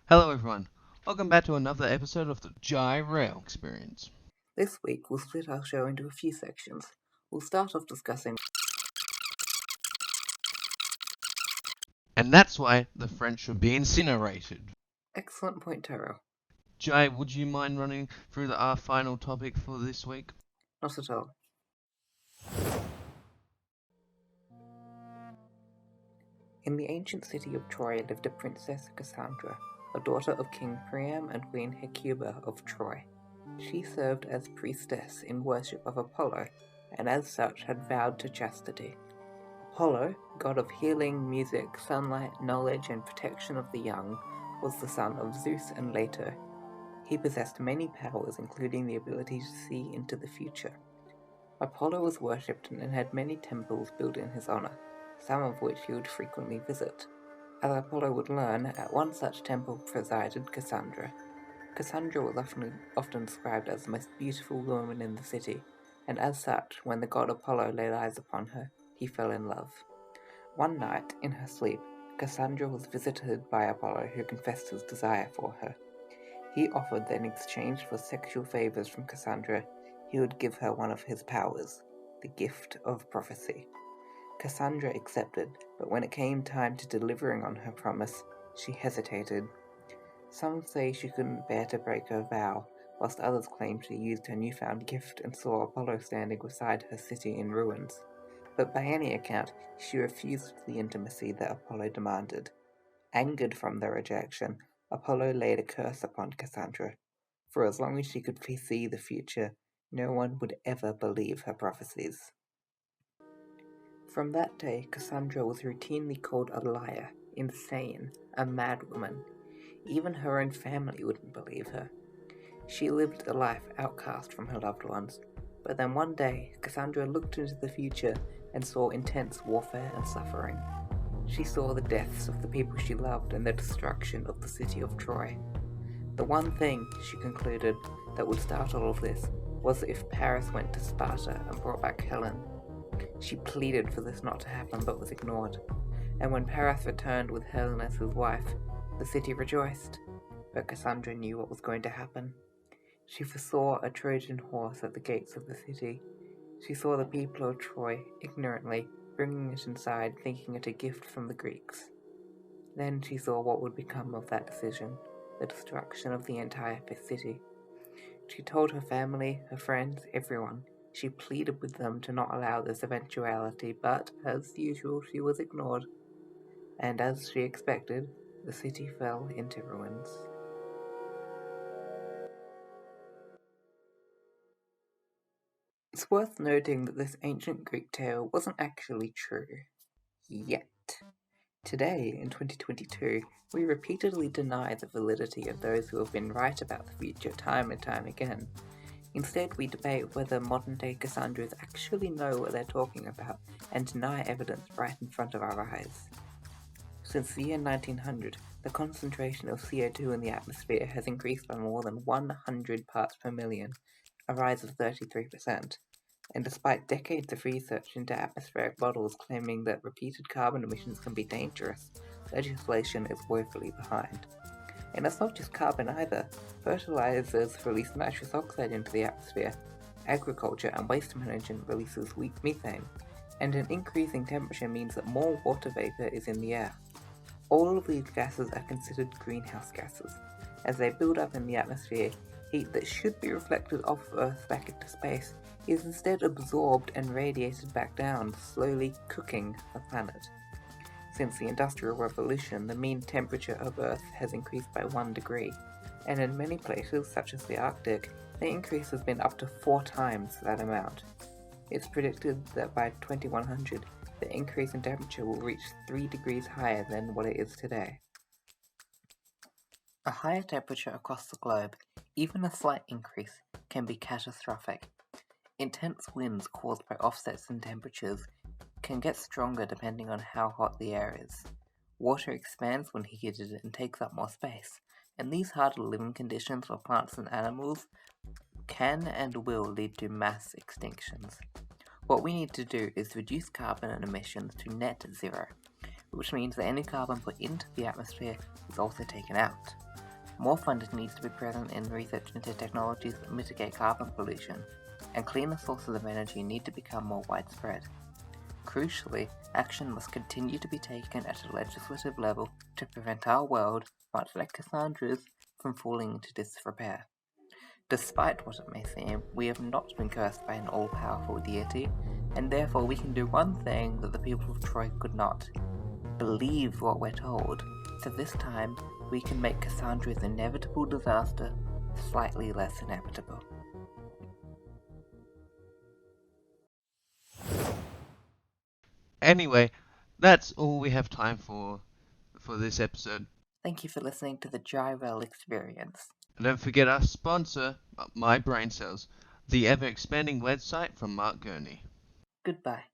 Hello everyone, welcome back to another episode of the JaiRell Experience. This week, we'll split our show into a few sections. We'll start off discussing. And that's why the French should be incinerated. Excellent point, JaiRell. Jai, would you mind running through our final topic for this week? Not at all. In the ancient city of Troy lived a princess, Cassandra, a daughter of King Priam and Queen Hecuba of Troy. She served as priestess in worship of Apollo, and as such had vowed to chastity. Apollo, god of healing, music, sunlight, knowledge, and protection of the young, was the son of Zeus and Leto. He possessed many powers, including the ability to see into the future. Apollo was worshipped and had many temples built in his honor, some of which he would frequently visit. As Apollo would learn, at one such temple presided Cassandra. Cassandra was often described as the most beautiful woman in the city, and as such, when the god Apollo laid eyes upon her, he fell in love. One night, in her sleep, Cassandra was visited by Apollo, who confessed his desire for her. He offered that in exchange for sexual favors from Cassandra, he would give her one of his powers, the gift of prophecy. Cassandra accepted, but when it came time to delivering on her promise, she hesitated. Some say she couldn't bear to break her vow, whilst others claim she used her newfound gift and saw Apollo standing beside her city in ruins. But by any account, she refused the intimacy that Apollo demanded. Angered from the rejection, Apollo laid a curse upon Cassandra. For as long as she could foresee the future, no one would ever believe her prophecies. From that day, Cassandra was routinely called a liar, insane, a madwoman. Even her own family wouldn't believe her. She lived a life outcast from her loved ones, but then one day, Cassandra looked into the future and saw intense warfare and suffering. She saw the deaths of the people she loved and the destruction of the city of Troy. The one thing, she concluded, that would start all of this was if Paris went to Sparta and brought back Helen. She pleaded for this not to happen but was ignored, and when Paris returned with Helen as his wife, the city rejoiced. But Cassandra knew what was going to happen. She foresaw a Trojan horse at the gates of the city. She saw the people of Troy, ignorantly, bringing it inside, thinking it a gift from the Greeks. Then she saw what would become of that decision, the destruction of the entire city. She told her family, her friends, everyone. She pleaded with them to not allow this eventuality, but, as usual, she was ignored. And as she expected, the city fell into ruins. It's worth noting that this ancient Greek tale wasn't actually true. Yet. Today, in 2022, we repeatedly deny the validity of those who have been right about the future time and time again. Instead, we debate whether modern-day Cassandras actually know what they're talking about and deny evidence right in front of our eyes. Since the year 1900, the concentration of CO2 in the atmosphere has increased by more than 100 parts per million, a rise of 33%. And despite decades of research into atmospheric models claiming that repeated carbon emissions can be dangerous, legislation is woefully behind. And it's not just carbon either. Fertilizers release nitrous oxide into the atmosphere. Agriculture and waste management releases weak methane. And an increasing temperature means that more water vapor is in the air. All of these gases are considered greenhouse gases. As they build up in the atmosphere, heat that should be reflected off Earth back into space is instead absorbed and radiated back down, slowly cooking the planet. Since the Industrial Revolution, the mean temperature of Earth has increased by 1 degree, and in many places, such as the Arctic, the increase has been up to 4 times that amount. It's predicted that by 2100, the increase in temperature will reach 3 degrees higher than what it is today. A higher temperature across the globe, even a slight increase, can be catastrophic. Intense winds caused by offsets in temperatures can get stronger depending on how hot the air is. Water expands when heated and takes up more space, and these harder living conditions for plants and animals can and will lead to mass extinctions. What we need to do is reduce carbon emissions to net zero. which means that any carbon put into the atmosphere is also taken out. More funding needs to be present in research into technologies that mitigate carbon pollution, and cleaner sources of energy need to become more widespread. Crucially, action must continue to be taken at a legislative level to prevent our world, much like Cassandra's, from falling into disrepair. Despite what it may seem, we have not been cursed by an all-powerful deity, and therefore we can do one thing that the people of Troy could not: believe what we're told, so this time we can make Cassandra's inevitable disaster slightly less inevitable. Anyway, that's all we have time for this episode. Thank you for listening to the JaiRell Experience. And don't forget our sponsor, My Brain Cells, the ever-expanding website from Mark Gurney. Goodbye.